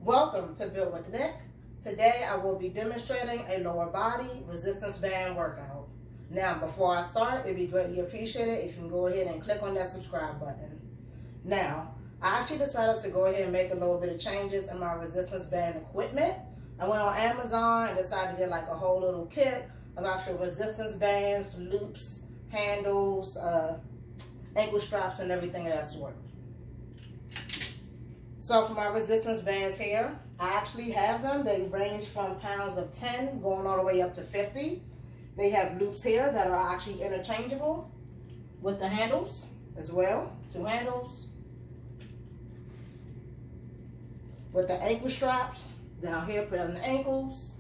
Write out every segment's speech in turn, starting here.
Welcome to Build with Nick. Today I will be demonstrating a lower body resistance band workout. Now before I start, it'd be greatly appreciated if you can go ahead and click on that subscribe button. Now, I actually decided to go ahead and make a little bit of changes in my resistance band equipment. I went on Amazon and decided to get like a whole little kit of actual resistance bands, loops, handles, ankle straps, and everything of that sort. So for my resistance bands here, I actually have them. They range from pounds of 10 going all the way up to 50. They have loops here that are actually interchangeable with the handles as well. 2 handles. With the ankle straps down here, put on the ankles.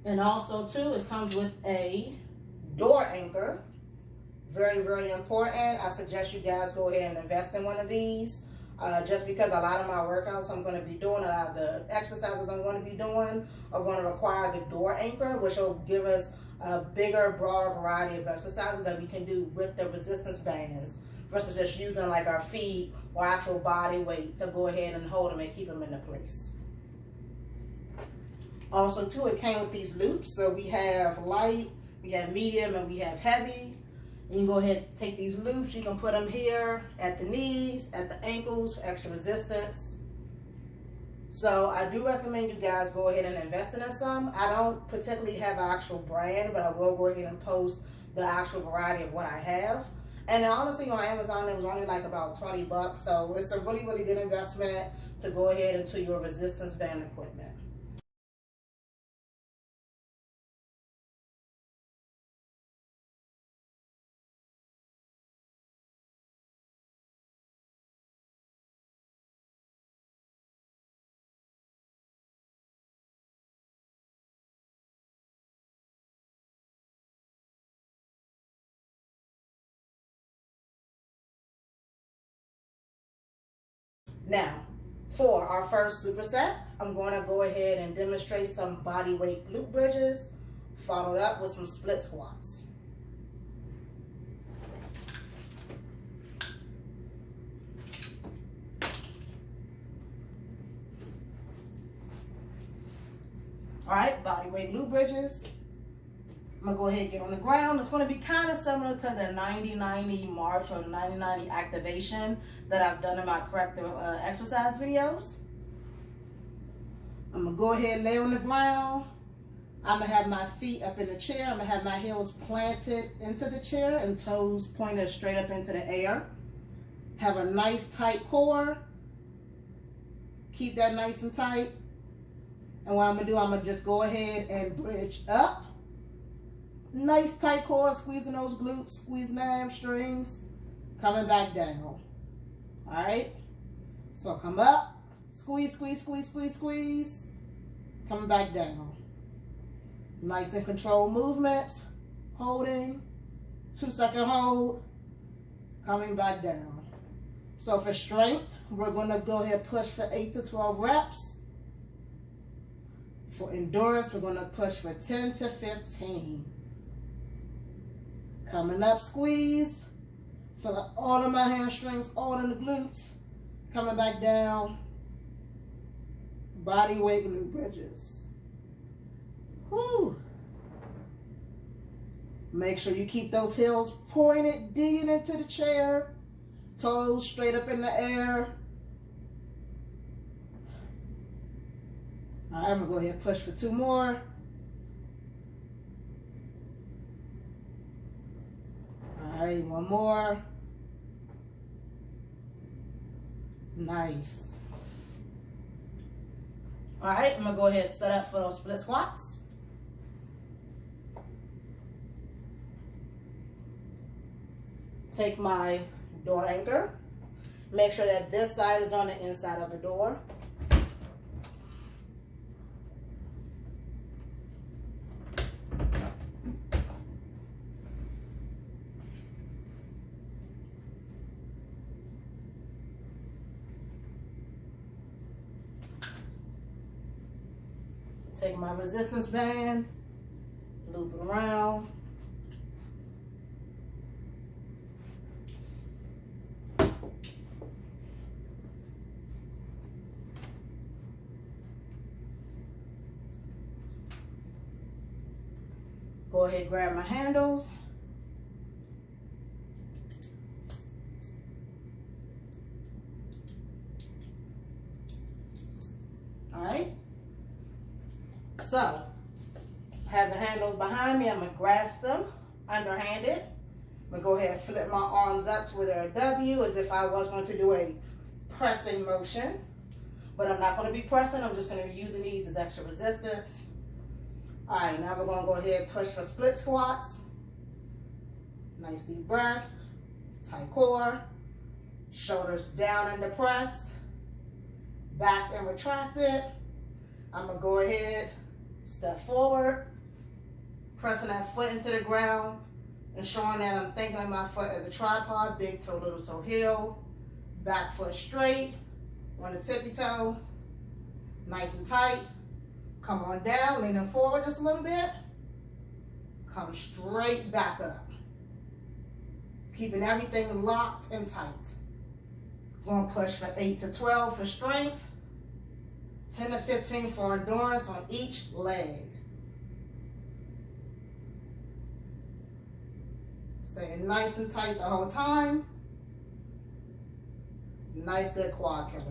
And also too, it comes with a door anchor. Very, very important. I suggest you guys go ahead and invest in one of these. Just because a lot of my workouts I'm going to be doing, a lot of the exercises I'm going to be doing are going to require the door anchor, which will give us a bigger, broader variety of exercises that we can do with the resistance bands versus just using like our feet or actual body weight to go ahead and hold them and keep them into place. Also too, it came with these loops. So we have light, we have medium, and we have heavy. You can go ahead and take these loops. You can put them here at the knees, at the ankles for extra resistance. So I do recommend you guys go ahead and invest in some. I don't particularly have an actual brand, but I will go ahead and post the actual variety of what I have. And honestly, on Amazon, it was only like about 20 bucks. So it's a really, really good investment to go ahead into your resistance band equipment. Now, for our first superset, I'm going to go ahead and demonstrate some body weight glute bridges, followed up with some split squats. All right, body weight glute bridges. I'm gonna go ahead and get on the ground. It's gonna be kind of similar to the 90-90 march or 90-90 activation that I've done in my corrective exercise videos. I'm gonna go ahead and lay on the ground. I'm gonna have my feet up in the chair. I'm gonna have my heels planted into the chair and toes pointed straight up into the air. Have a nice tight core. Keep that nice and tight. And what I'm gonna do, I'm gonna just go ahead and bridge up. Nice tight core, squeezing those glutes, squeezing the hamstrings, coming back down. All right, so come up, squeeze, squeeze, squeeze, squeeze, squeeze, coming back down. Nice and controlled movements, holding, 2-second hold, coming back down. So for strength, we're gonna go ahead and push for 8 to 12 reps. For endurance, we're gonna push for 10 to 15. Coming up, squeeze. Feel all of my hamstrings, all in the glutes. Coming back down. Body weight glute bridges. Whew. Make sure you keep those heels pointed, digging into the chair. Toes straight up in the air. All right, I'm gonna go ahead and push for 2 more. All right, 1 more. Nice. All right, I'm gonna go ahead and set up for those split squats. Take my door anchor. Make sure that this side is on the inside of the door. Take my resistance band, loop it around. Go ahead, grab my handles. All right. So, have the handles behind me. I'm going to grasp them underhanded. I'm going to go ahead and flip my arms up to where they're a W as if I was going to do a pressing motion. But I'm not going to be pressing. I'm just going to be using these as extra resistance. All right, now we're going to go ahead and push for split squats. Nice deep breath. Tight core. Shoulders down and depressed. Back and retracted. I'm going to go ahead, step forward, pressing that foot into the ground and showing that I'm thinking of my foot as a tripod. Big toe, little toe, heel. Back foot straight on the tippy toe. Nice and tight. Come on down, leaning forward just a little bit. Come straight back up. Keeping everything locked and tight. Going to push for 8 to 12 for strength. 10 to 15 for endurance on each leg. Staying nice and tight the whole time. Nice, good quad killer.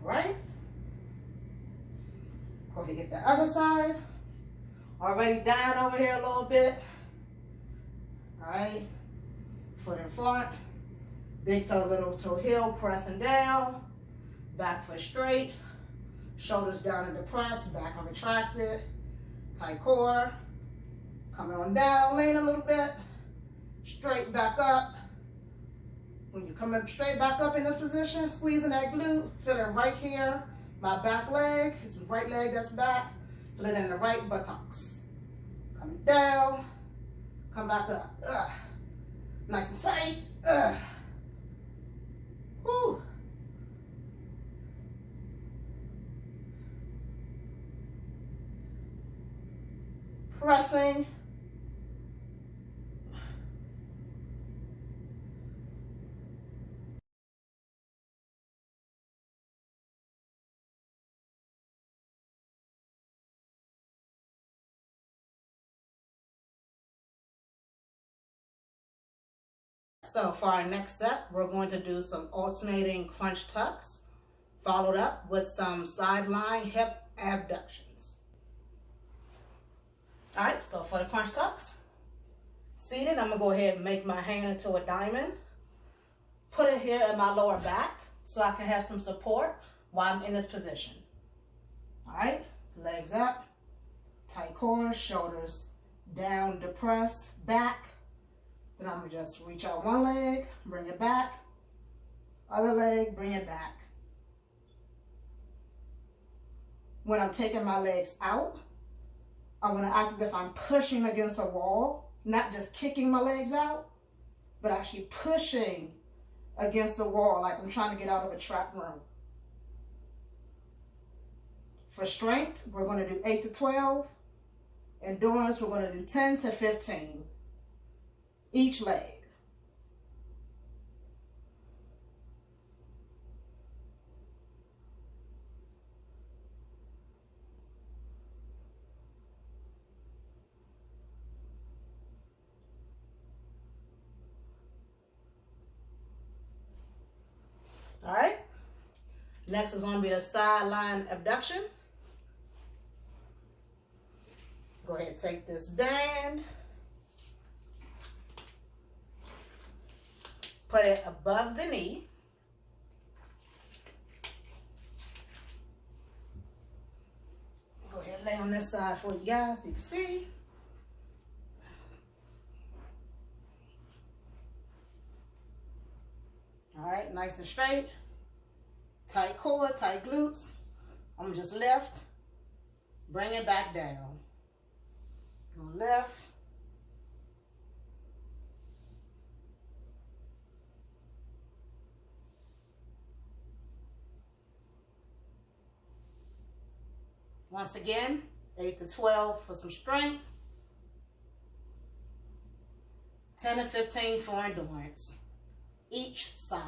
Right? Go ahead and get the other side. Already down over here a little bit. All right. Foot in front. Big toe, little toe, heel, pressing down. Back foot straight. Shoulders down and depressed. Back and retracted. Tight core. Coming on down, lean a little bit. Straight back up. When you come up straight back up in this position, squeezing that glute, feel it right here, my back leg, it's the right leg that's back, feel it in the right buttocks. Come down, come back up. Nice and tight. Woo. Pressing. So for our next set, we're going to do some alternating crunch tucks, followed up with some sideline hip abductions. All right, so for the crunch tucks, seated, I'm gonna go ahead and make my hand into a diamond, put it here in my lower back so I can have some support while I'm in this position. All right, legs up, tight core, shoulders down, depressed, back. Then I'm gonna just reach out one leg, bring it back, other leg, bring it back. When I'm taking my legs out, I want to act as if I'm pushing against a wall, not just kicking my legs out, but actually pushing against the wall like I'm trying to get out of a trap room. For strength, we're going to do 8 to 12. Endurance, we're going to do 10 to 15. Each leg. All right. Next is going to be the sideline abduction. Go ahead and take this band. Put it above the knee. Go ahead and lay on this side for you guys so you can see. All right, nice and straight. Tight core, tight glutes. I'm gonna just lift, bring it back down. Go lift. Once again, 8 to 12 for some strength. 10 and 15 for endurance. Each side.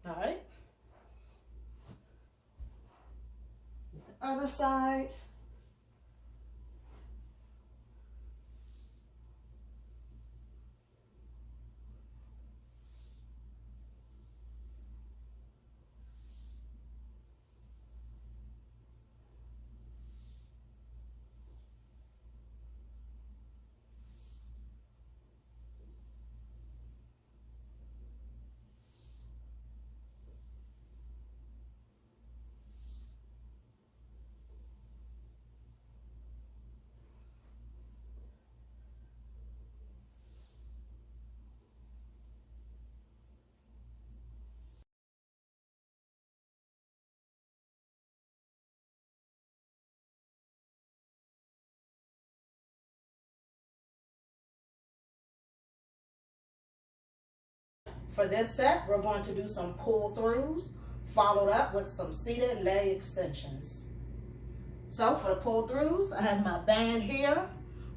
All right. The other side. For this set, we're going to do some pull-throughs, followed up with some seated leg extensions. So for the pull-throughs, I have my band here,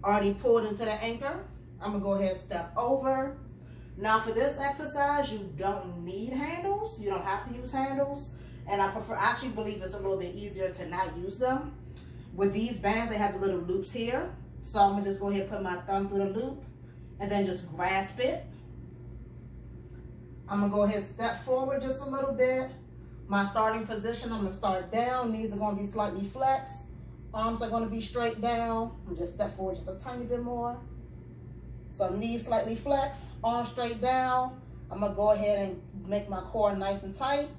already pulled into the anchor. I'm gonna go ahead and step over. Now for this exercise, you don't need handles. You don't have to use handles. And I actually believe it's a little bit easier to not use them. With these bands, they have the little loops here. So I'm gonna just go ahead and put my thumb through the loop and then just grasp it. I'm gonna go ahead and step forward just a little bit. My starting position, I'm gonna start down. Knees are gonna be slightly flexed. Arms are gonna be straight down. I'm just step forward just a tiny bit more. So knees slightly flexed, arms straight down. I'm gonna go ahead and make my core nice and tight.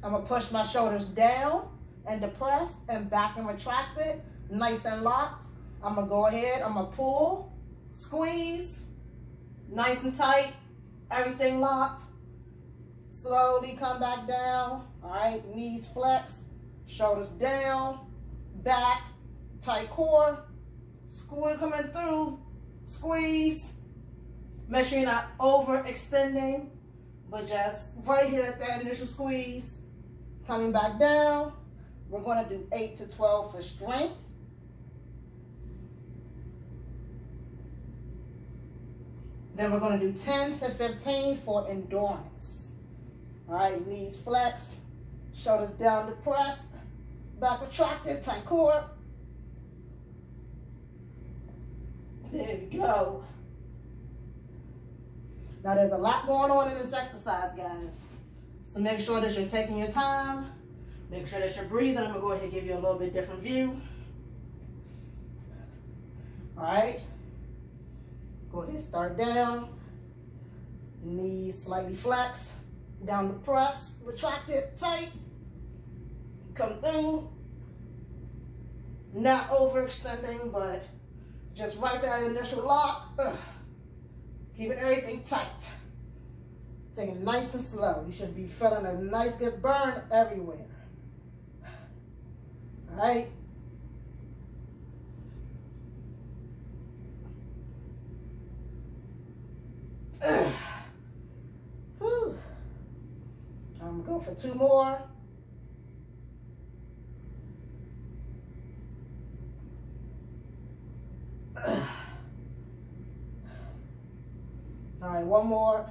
I'm gonna push my shoulders down and depressed and back and retracted, nice and locked. I'm gonna go ahead, I'm gonna pull, squeeze, nice and tight. Everything locked. Slowly come back down. All right, knees flex, shoulders down, back, tight core. Squeeze coming through, squeeze. Make sure you're not overextending, but just right here at that initial squeeze. Coming back down. We're going to do 8 to 12 for strength. Then we're going to do 10 to 15 for endurance. All right, knees flexed, shoulders down depressed, back retracted, tight core. There we go. Now there's a lot going on in this exercise, guys. So make sure that you're taking your time. Make sure that you're breathing. I'm going to go ahead and give you a little bit different view. All right. Go ahead, start down. Knees slightly flexed. Down the press, retracted, tight. Come through. Not overextending, but just right there, initial lock. Keeping everything tight. Taking it nice and slow. You should be feeling a nice good burn everywhere. All right. I'm gonna go for 2 more. All right, 1 more.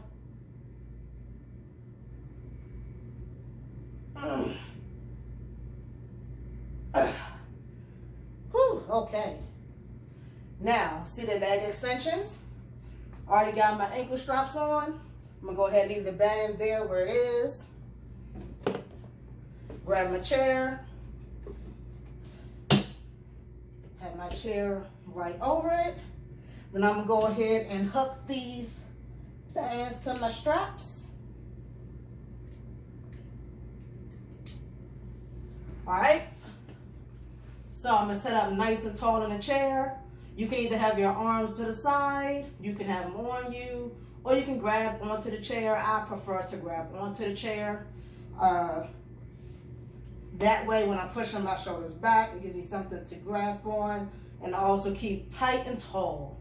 Okay. Now, see the leg extensions? Already got my ankle straps on. I'm gonna go ahead and leave the band there where it is. Grab my chair. Have my chair right over it. Then I'm gonna go ahead and hook these bands to my straps. All right. So I'm gonna set up nice and tall in the chair. You can either have your arms to the side, you can have them on you, or you can grab onto the chair. I prefer to grab onto the chair. That way when I'm pushing my shoulders back, it gives me something to grasp on and also keep tight and tall.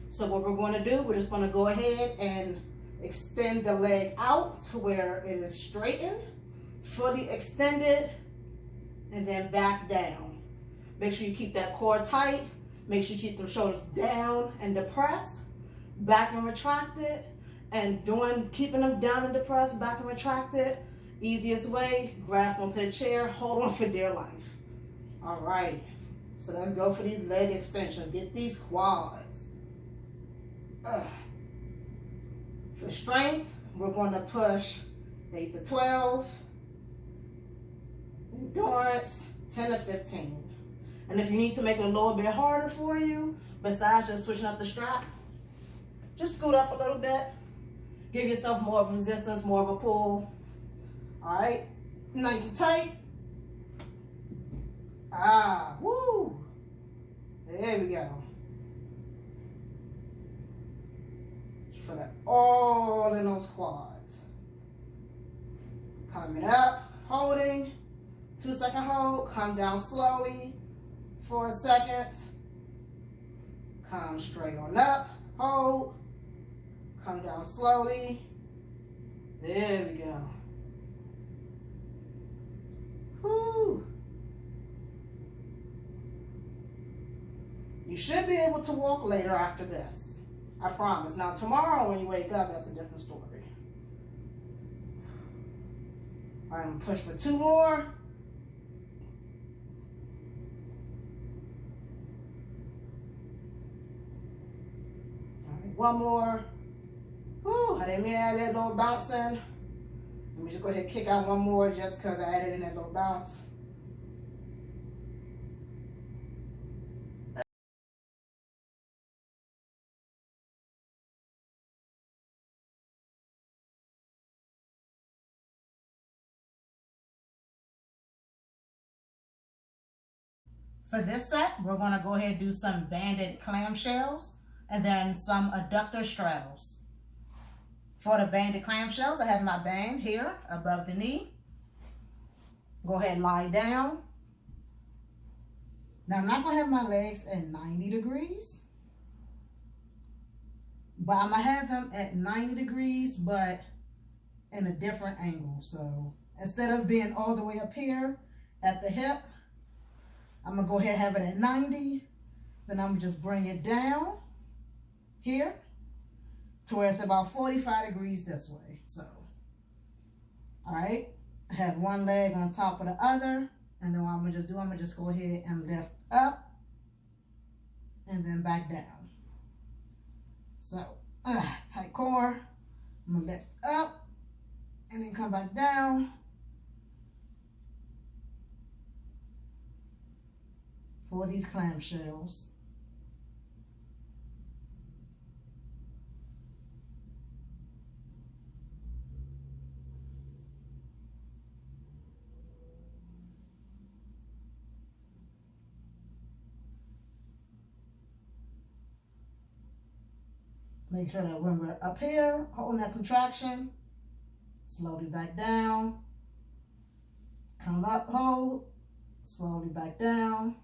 So what we're going to do, we're just going to go ahead and extend the leg out to where it is straightened, fully extended, and then back down. Make sure you keep that core tight. Make sure you keep them shoulders down and depressed, back and retracted, and keeping them down and depressed, back and retracted. Easiest way, grasp onto the chair, hold on for dear life. All right, so let's go for these leg extensions. Get these quads. For strength, we're going to push 8 to 12. Endurance, 10 to 15. And if you need to make it a little bit harder for you, besides just switching up the strap, just scoot up a little bit. Give yourself more of resistance, more of a pull. All right, nice and tight. Woo. There we go. Feel that all in those quads. Coming up, holding, 2-second hold, come down slowly, 4 seconds, come straight on up, hold, come down slowly, there we go. Whew. You should be able to walk later after this. I promise. Now tomorrow when you wake up, that's a different story. All right, I'm gonna push for 2 more. All right, 1 more. Whew, I didn't mean to add that little bounce in. Let me just go ahead and kick out 1 more just because I added in that little bounce. For this set, we're going to go ahead and do some banded clamshells and then some adductor straddles. For the banded clamshells, I have my band here above the knee. Go ahead and lie down. Now I'm not going to have my legs at 90 degrees, but I'm going to have them at 90 degrees, but in a different angle. So instead of being all the way up here at the hip, I'm going to go ahead and have it at 90. Then I'm going to just bring it down here to where it's about 45 degrees this way. So, all right, I have one leg on top of the other. And then what I'm going to just do, I'm going to just go ahead and lift up and then back down. So, tight core. I'm going to lift up and then come back down. For these clamshells. Make sure that when we're up here, holding that contraction, slowly back down, come up, hold, slowly back down.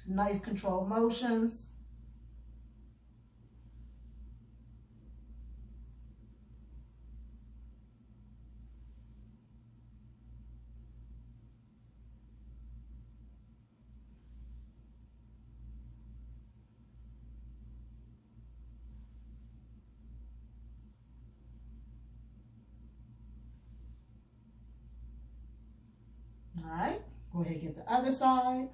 Nice controlled motions. All right, go ahead and get the other side.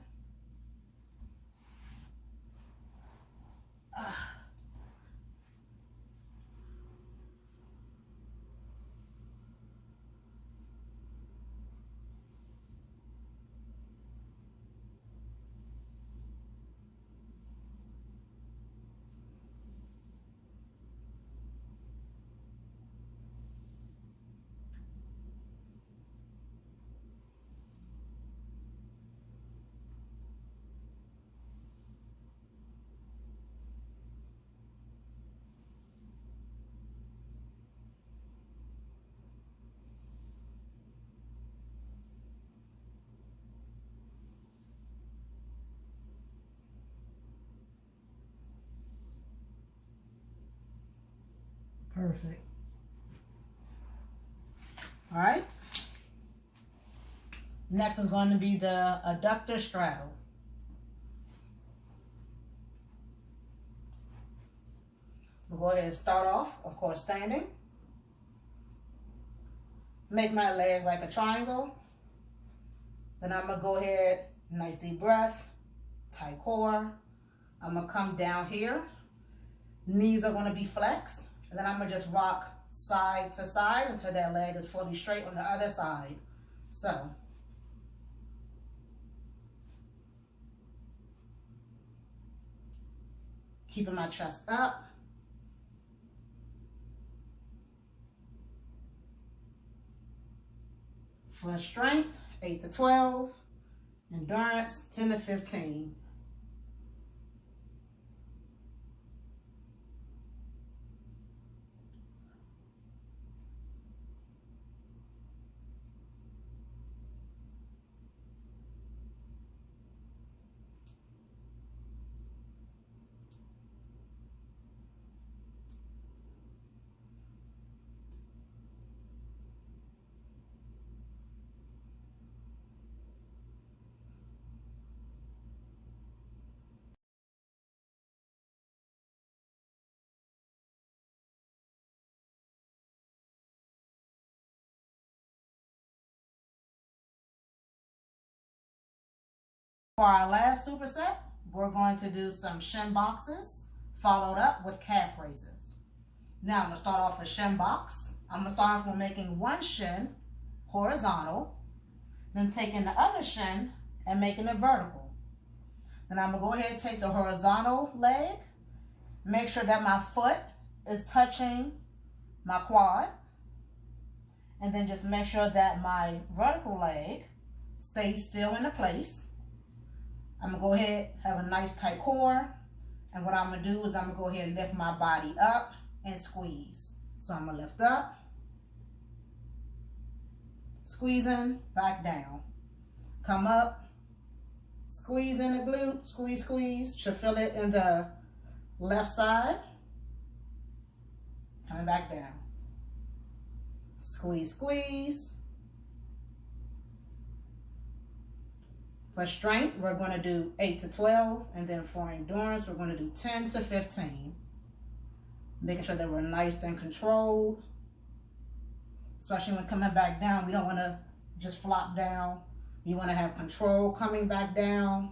Perfect. All right. Next is going to be the Adductor Straddle. We'll go ahead and start off, of course, standing. Make my legs like a triangle. Then I'm going to go ahead, nice deep breath, tight core. I'm going to come down here. Knees are going to be flexed. And then I'm going to just rock side to side until that leg is fully straight on the other side. So, keeping my chest up. For strength, 8 to 12. Endurance, 10 to 15. For our last superset, we're going to do some shin boxes, followed up with calf raises. Now I'm going to start off with shin box. I'm going to start off with making one shin horizontal, then taking the other shin and making it vertical. Then I'm going to go ahead and take the horizontal leg, make sure that my foot is touching my quad, and then just make sure that my vertical leg stays still in the place. I'm going to go ahead, have a nice tight core, and what I'm going to do is I'm going to go ahead and lift my body up and squeeze. So I'm going to lift up, squeezing, back down. Come up, squeeze in the glute, squeeze, squeeze. Should feel it in the left side. Coming back down. Squeeze, squeeze. For strength, we're going to do 8 to 12, and then for endurance, we're going to do 10 to 15. Making sure that we're nice and controlled. Especially when coming back down, we don't want to just flop down. You want to have control coming back down.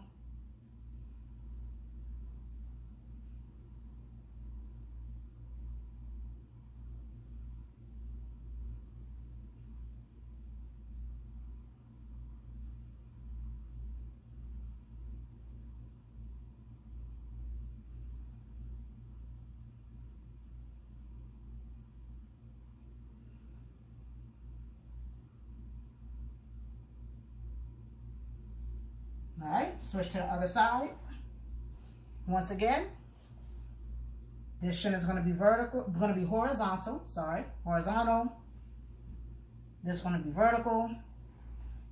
All right, switch to the other side. Once again, this shin is going to be horizontal, horizontal. This is going to be vertical.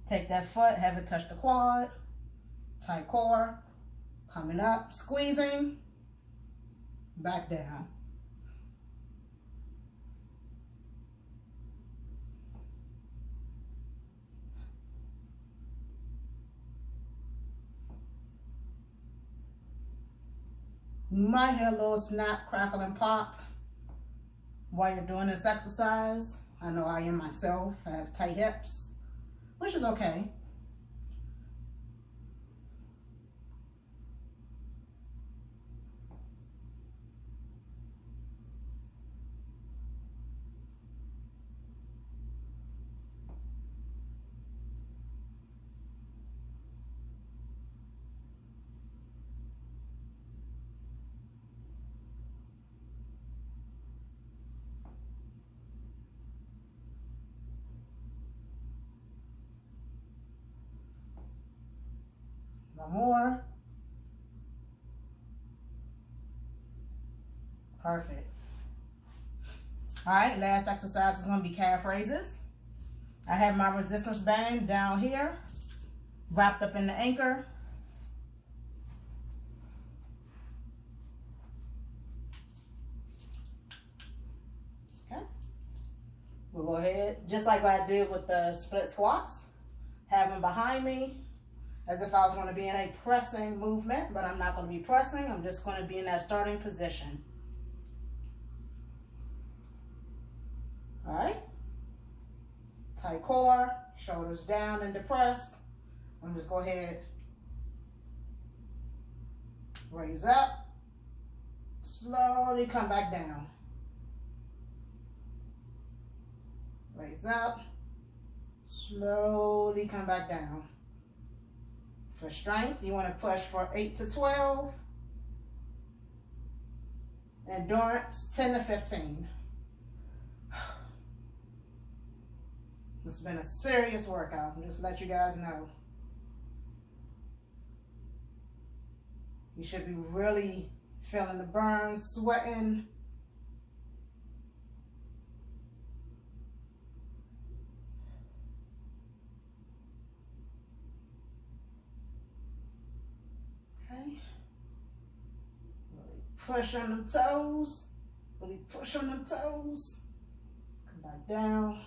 Take that foot, have it touch the quad, tight core, coming up, squeezing, back down. You might hear a little snap, crackle, and pop while you're doing this exercise. I know I am myself. I have tight hips, which is okay. One more. Perfect. All right, last exercise is going to be calf raises. I have my resistance band down here, wrapped up in the anchor. We'll go ahead, just like what I did with the split squats, have them behind me as if I was going to be in a pressing movement, but I'm not going to be pressing. I'm just going to be in that starting position. All right. Tight core, shoulders down and depressed. I'm just go ahead, raise up, slowly come back down. Raise up, slowly come back down. For strength, you want to push for 8 to 12. Endurance, 10 to 15. This has been a serious workout. I'm just to let you guys know. You should be really feeling the burns, sweating. Okay. Really push on them toes. Really push on them toes. Come back down.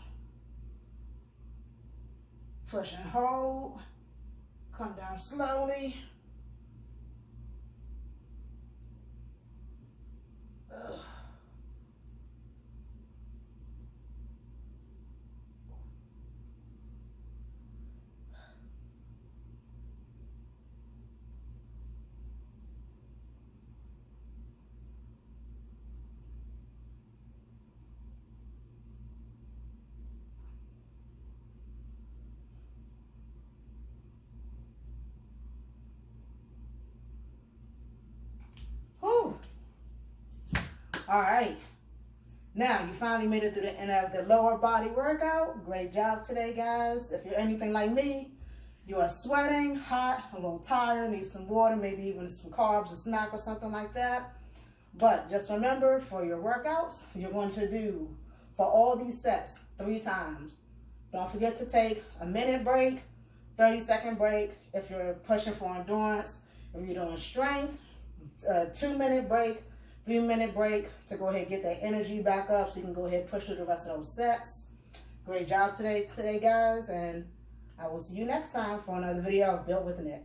Push and hold. Come down slowly. Ugh. All right, now you finally made it through the end of the lower body workout. Great job today, guys. If you're anything like me, you are sweating, hot, a little tired, need some water, maybe even some carbs, a snack or something like that. But just remember, for your workouts, you're going to do, for all these sets, 3 times. Don't forget to take a minute break, 30-second break if you're pushing for endurance. If you're doing strength, a 2-minute break, 3-minute break to go ahead and get that energy back up so you can go ahead and push through the rest of those sets. Great job today guys, and I will see you next time for another video of Built with Nick.